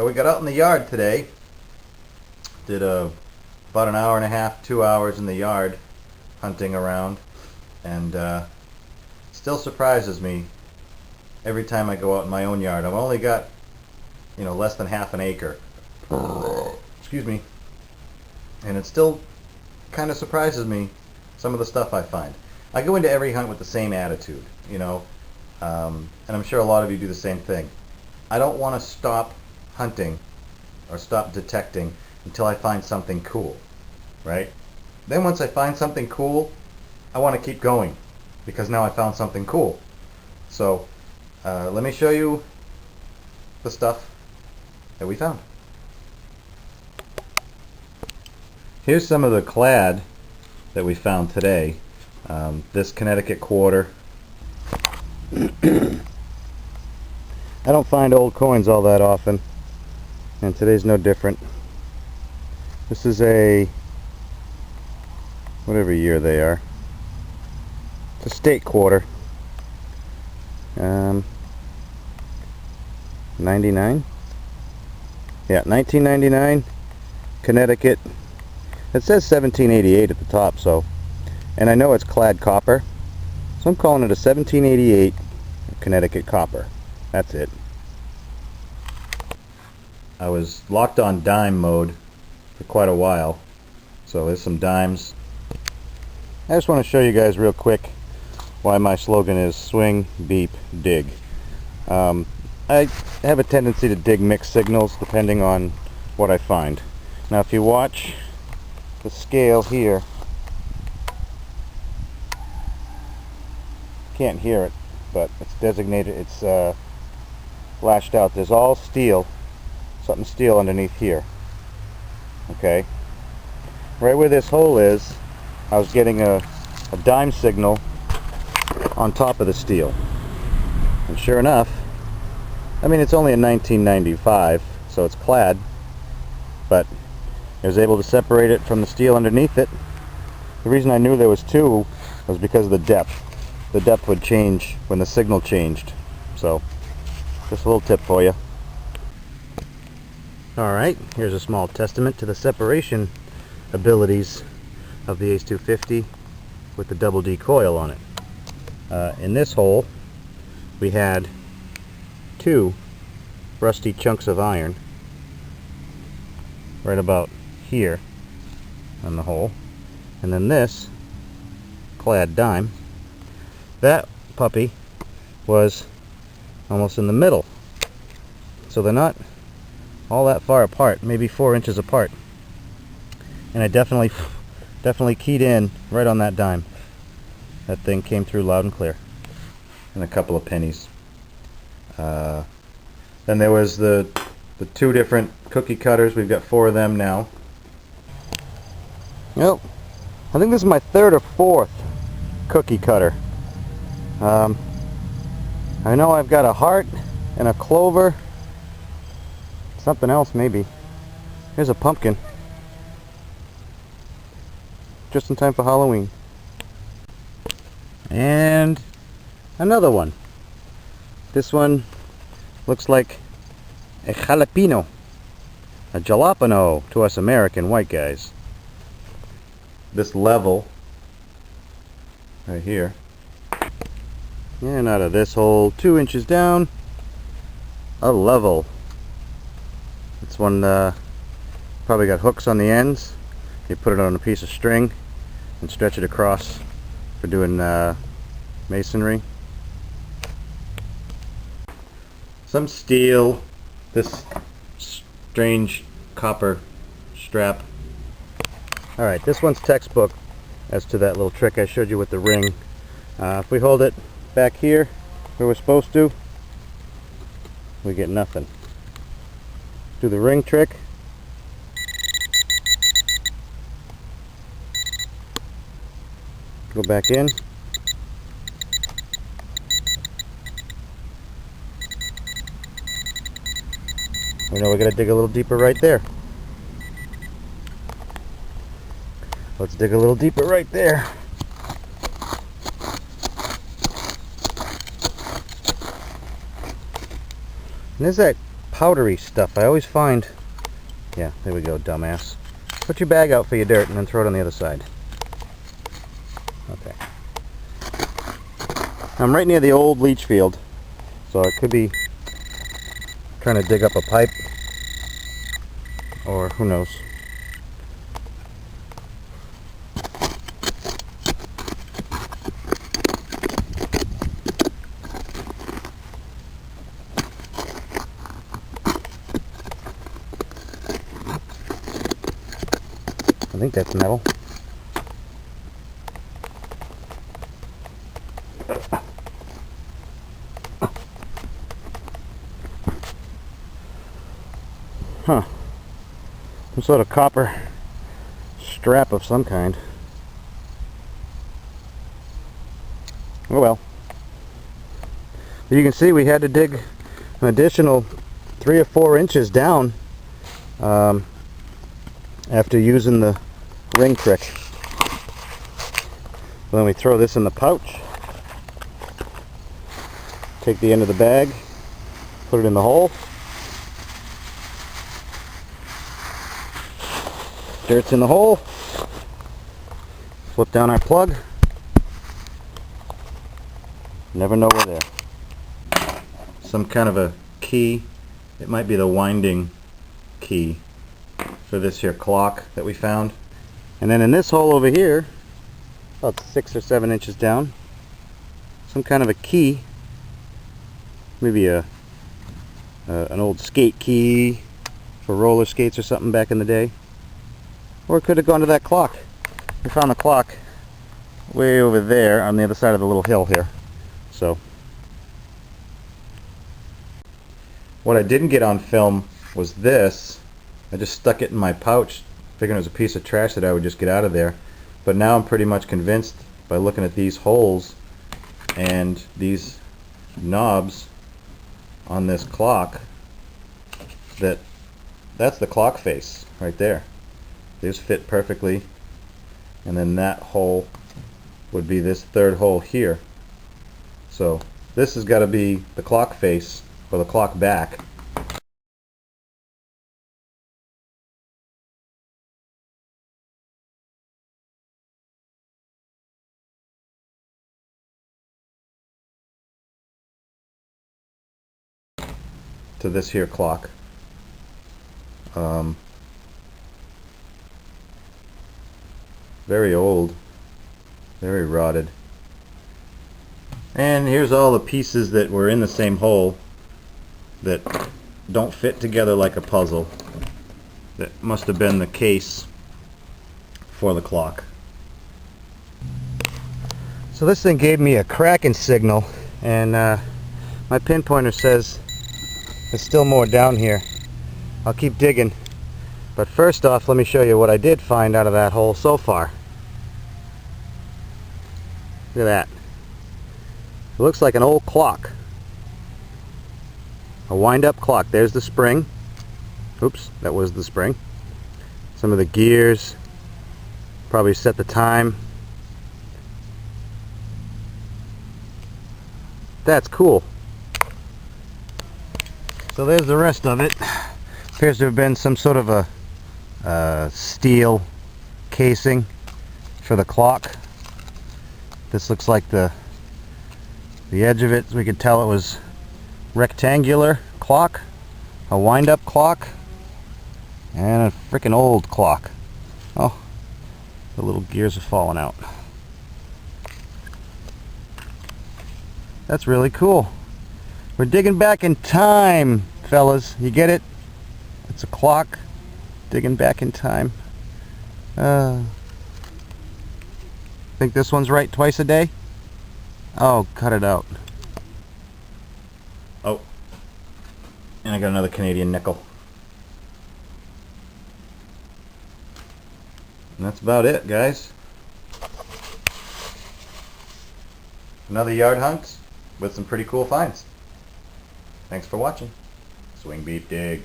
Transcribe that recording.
So we got out in the yard today. Did about an hour and a half, 2 hours in the yard hunting around, and still surprises me every time I go out in my own yard. I've only got, less than half an acre. Excuse me. And it still kind of surprises me some of the stuff I find. I go into every hunt with the same attitude, and I'm sure a lot of you do the same thing. I don't want to stop hunting or stop detecting until I find something cool, right? Then once I find something cool, I want to keep going because now I found something cool. So let me show you the stuff that we found. Here's some of the clad that we found today. This Connecticut Quarter. I don't find old coins all that often, and today's no different. This is a, whatever year they are, it's a state quarter. 99? Yeah, 1999, Connecticut. It says 1788 at the top, so, and I know it's clad copper, so I'm calling it a 1788 Connecticut copper. That's it. I was locked on dime mode for quite a while, so there's some dimes. I just want to show you guys real quick why my slogan is swing, beep, dig. I have a tendency to dig mixed signals depending on what I find. Now if you watch the scale here, can't hear it, but it's designated, it's lashed out. There's all steel, something steel underneath here. Okay, right where this hole is, I was getting a dime signal on top of the steel, and sure enough, I mean, it's only a 1995, so it's clad, but I was able to separate it from the steel underneath it. The reason I knew there was two was because of the depth. The depth would change when the signal changed. So, just a little tip for you. Alright, here's a small testament to the separation abilities of the Ace 250 with the double D coil on it. In this hole, we had two rusty chunks of iron right about here on the hole, and then this clad dime. That puppy was almost in the middle, so they're not all that far apart, maybe 4 inches apart, and I definitely keyed in right on that dime. That thing came through loud and clear. And a couple of pennies. Then there was the two different cookie cutters. We've got 4 of them now. Yep, I think this is my 3rd or 4th cookie cutter. I know I've got a heart and a clover. Something else maybe. Here's a pumpkin. Just in time for Halloween. And another one. This one looks like a jalapeno. A jalapeno to us American white guys. This level right here, and out of this hole 2 inches down, a level. This one probably got hooks on the ends. You put it on a piece of string and stretch it across for doing masonry. Some steel, this strange copper strap. Alright, this one's textbook as to that little trick I showed you with the ring. If we hold it back here where we're supposed to, we get nothing. Do the ring trick. Go back in. We know we gotta dig a little deeper right there. Let's dig a little deeper right there. And there's that powdery stuff. I always find... Yeah, there we go, dumbass. Put your bag out for your dirt and then throw it on the other side. Okay. I'm right near the old leach field, so I could be trying to dig up a pipe, or who knows. I think that's metal. Huh. Some sort of copper strap of some kind. Oh well. You can see we had to dig an additional 3 or 4 inches down after using the ring trick. Then we throw this in the pouch, take the end of the bag, put it in the hole, dirt's in the hole, flip down our plug, never know we're there. Some kind of a key, it might be the winding key for this here clock that we found. And then in this hole over here, about 6 or 7 inches down, some kind of a key, maybe an old skate key for roller skates or something back in the day. Or it could have gone to that clock. We found the clock way over there on the other side of the little hill here. So, what I didn't get on film was this. I just stuck it in my pouch, figuring it was a piece of trash that I would just get out of there. But now I'm pretty much convinced by looking at these holes and these knobs on this clock that that's the clock face right there. These fit perfectly, and then that hole would be this third hole here. So this has got to be the clock face or the clock back. To this here clock. Very old, very rotted. And here's all the pieces that were in the same hole that don't fit together like a puzzle. That must have been the case for the clock. So this thing gave me a cracking signal, and my pinpointer says there's still more down here. I'll keep digging, but first off, let me show you what I did find out of that hole so far. Look at that. It looks like an old clock. A wind-up clock. There's the spring. Oops, that was the spring. Some of the gears. Probably set the time. That's cool. So there's the rest of it. Appears to have been some sort of a steel casing for the clock. This looks like the edge of it. We could tell it was rectangular clock, a wind-up clock, and a freaking old clock. Oh, the little gears are falling out. That's really cool. We're digging back in time, fellas. You get it? It's a clock digging back in time. Think this one's right twice a day? Oh, cut it out. Oh, and I got another Canadian nickel. And that's about it, guys. Another yard hunt with some pretty cool finds. Thanks for watching. Swing, beat, dig.